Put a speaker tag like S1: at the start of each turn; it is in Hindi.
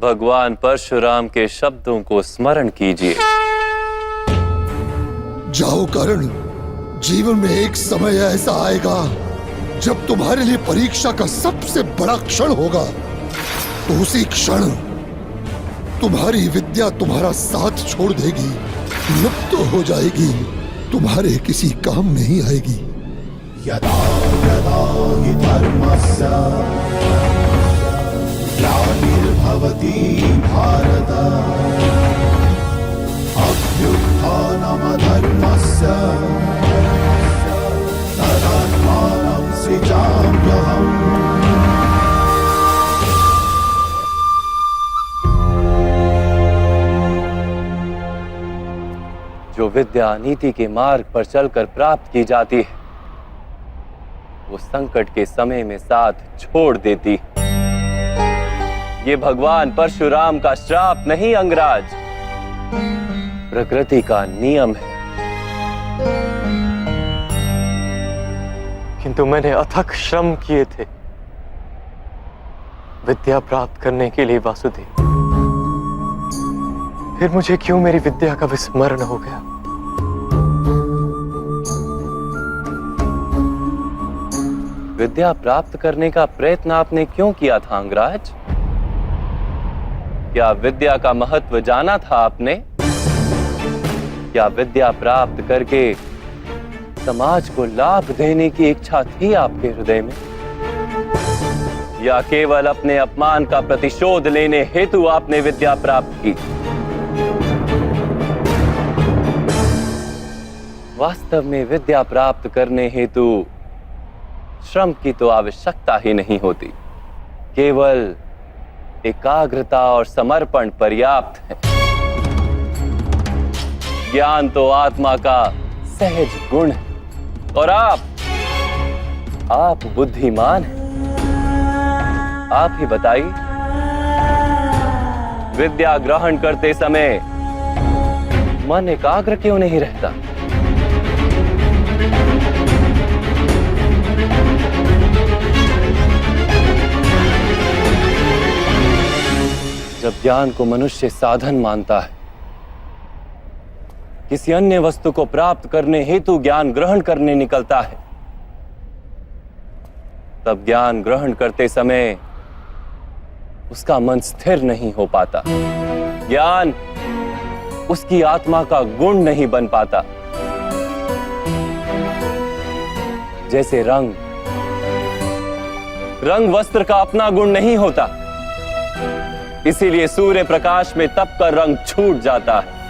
S1: भगवान परशुराम के शब्दों को स्मरण कीजिए।
S2: जाओ कर्ण, जीवन में एक समय ऐसा आएगा जब तुम्हारे लिए परीक्षा का सबसे बड़ा क्षण होगा। तो उसी क्षण तुम्हारी विद्या तुम्हारा साथ छोड़ देगी, लुप्त हो जाएगी, तुम्हारे किसी काम नहीं आएगी।
S3: यदा यदा हि धर्मस्य ग्लानिर्भवति भारत अभ्युत्थानमधर्मस्य तदात्मानं सृजाम्यहम्।
S1: जो विद्या नीति के मार्ग पर चलकर प्राप्त की जाती है, वो संकट के समय में साथ छोड़ देती। ये भगवान परशुराम का श्राप नहीं अंगराज, प्रकृति का नियम है। किंतु मैंने अथक श्रम किए थे विद्या प्राप्त करने के लिए वासुदेव, फिर मुझे क्यों मेरी विद्या का विस्मरण हो गया? विद्या प्राप्त करने का प्रयत्न आपने क्यों किया था अंगराज? क्या विद्या का महत्व जाना था आपने? क्या विद्या प्राप्त करके समाज को लाभ देने की इच्छा थी आपके हृदय में? या केवल अपने अपमान का प्रतिशोध लेने हेतु आपने विद्या प्राप्त की? वास्तव में विद्या प्राप्त करने हेतु श्रम की तो आवश्यकता ही नहीं होती, केवल एकाग्रता और समर्पण पर्याप्त है। ज्ञान तो आत्मा का सहज गुण है और आप बुद्धिमान हैं। आप ही बताइए, विद्या ग्रहण करते समय मन एकाग्र क्यों नहीं रहता? जब ज्ञान को मनुष्य साधन मानता है, किसी अन्य वस्तु को प्राप्त करने हेतु ज्ञान ग्रहण करने निकलता है, तब ज्ञान ग्रहण करते समय उसका मन स्थिर नहीं हो पाता। ज्ञान उसकी आत्मा का गुण नहीं बन पाता। जैसे रंग वस्त्र का अपना गुण नहीं होता, इसीलिए सूर्य प्रकाश में तप कर रंग छूट जाता है।